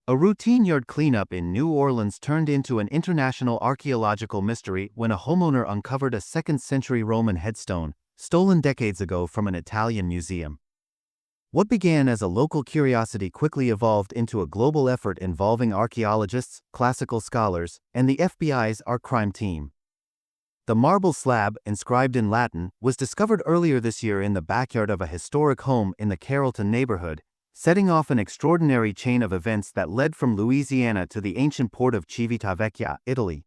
A routine yard cleanup in New Orleans turned into an international archaeological mystery when a homeowner uncovered a 2nd-century Roman headstone, stolen decades ago from an Italian museum. What began as a local curiosity quickly evolved into a global effort involving archaeologists, classical scholars, and the FBI's art crime team. The marble slab, inscribed in Latin, was discovered earlier this year in the backyard of a historic home in the Carrollton neighborhood, setting off an extraordinary chain of events that led from Louisiana to the ancient port of Civitavecchia, Italy.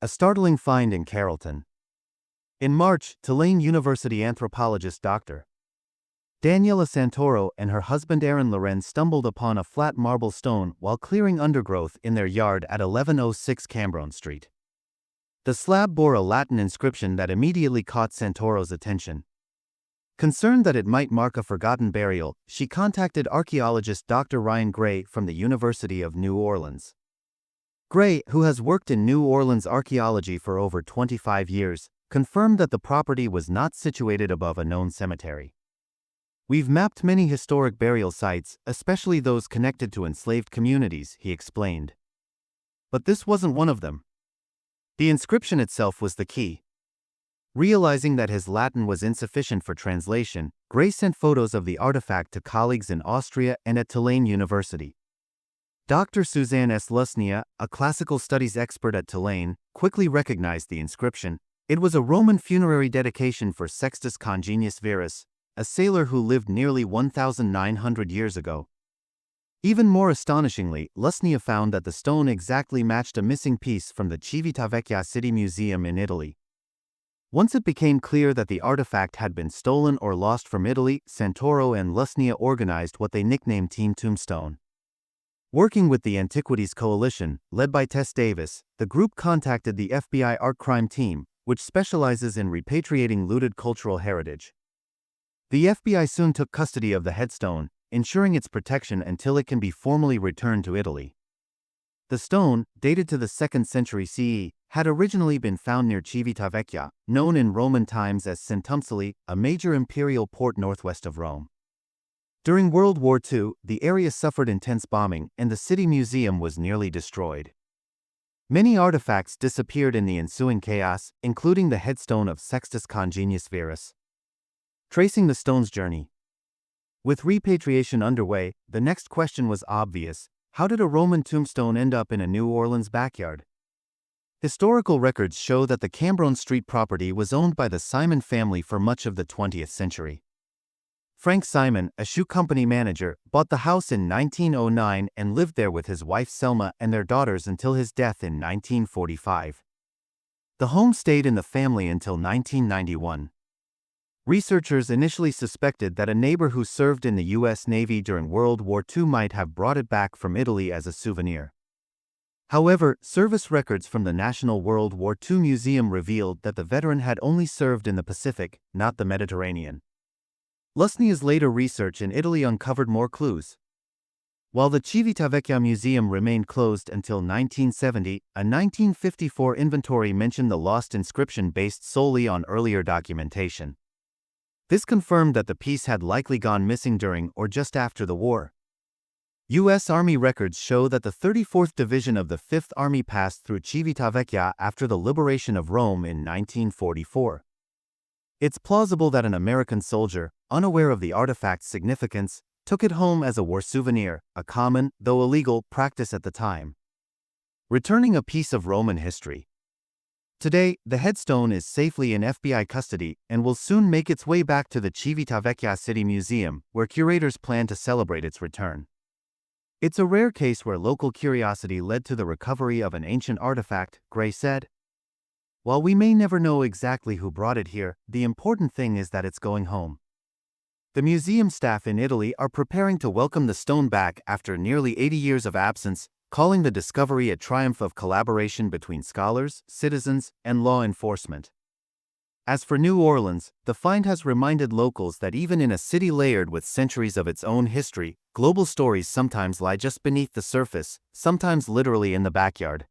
A startling find in Carrollton. In March, Tulane University anthropologist Dr. Daniela Santoro and her husband Aaron Lorenz stumbled upon a flat marble stone while clearing undergrowth in their yard at 1106 Cambron Street. The slab bore a Latin inscription that immediately caught Santoro's attention. Concerned that it might mark a forgotten burial, she contacted archaeologist Dr. Ryan Gray from the University of New Orleans. Gray, who has worked in New Orleans archaeology for over 25 years, confirmed that the property was not situated above a known cemetery. "We've mapped many historic burial sites, especially those connected to enslaved communities," he explained. But this wasn't one of them. The inscription itself was the key. Realizing that his Latin was insufficient for translation, Gray sent photos of the artifact to colleagues in Austria and at Tulane University. Dr. Suzanne S. Lusnia, a classical studies expert at Tulane, quickly recognized the inscription. It was a Roman funerary dedication for Sextus Congenius Verus, a sailor who lived nearly 1,900 years ago. Even more astonishingly, Lusnia found that the stone exactly matched a missing piece from the Civitavecchia City Museum in Italy. Once it became clear that the artifact had been stolen or lost from Italy, Santoro and Lusnia organized what they nicknamed Team Tombstone. Working with the Antiquities Coalition, led by Tess Davis, the group contacted the FBI art crime team, which specializes in repatriating looted cultural heritage. The FBI soon took custody of the headstone, ensuring its protection until it can be formally returned to Italy. The stone, dated to the 2nd century CE, had originally been found near Civitavecchia, known in Roman times as Centumceli, a major imperial port northwest of Rome. During World War II, the area suffered intense bombing, and the city museum was nearly destroyed. Many artifacts disappeared in the ensuing chaos, including the headstone of Sextus Congenius Verus. Tracing the stone's journey. With repatriation underway, the next question was obvious: how did a Roman tombstone end up in a New Orleans backyard? Historical records show that the Cambron Street property was owned by the Simon family for much of the 20th century. Frank Simon, a shoe company manager, bought the house in 1909 and lived there with his wife Selma and their daughters until his death in 1945. The home stayed in the family until 1991. Researchers initially suspected that a neighbor who served in the U.S. Navy during World War II might have brought it back from Italy as a souvenir. However, service records from the National World War II Museum revealed that the veteran had only served in the Pacific, not the Mediterranean. Lusnia's later research in Italy uncovered more clues. While the Civitavecchia Museum remained closed until 1970, a 1954 inventory mentioned the lost inscription based solely on earlier documentation. This confirmed that the piece had likely gone missing during or just after the war. U.S. Army records show that the 34th Division of the 5th Army passed through Civitavecchia after the liberation of Rome in 1944. It's plausible that an American soldier, unaware of the artifact's significance, took it home as a war souvenir, a common, though illegal, practice at the time. Returning a piece of Roman history. Today, the headstone is safely in FBI custody and will soon make its way back to the Civitavecchia City Museum, where curators plan to celebrate its return. It's a rare case where local curiosity led to the recovery of an ancient artifact, Gray said. While we may never know exactly who brought it here, the important thing is that it's going home. The museum staff in Italy are preparing to welcome the stone back after nearly 80 years of absence, calling the discovery a triumph of collaboration between scholars, citizens, and law enforcement. As for New Orleans, the find has reminded locals that even in a city layered with centuries of its own history, global stories sometimes lie just beneath the surface, sometimes literally in the backyard.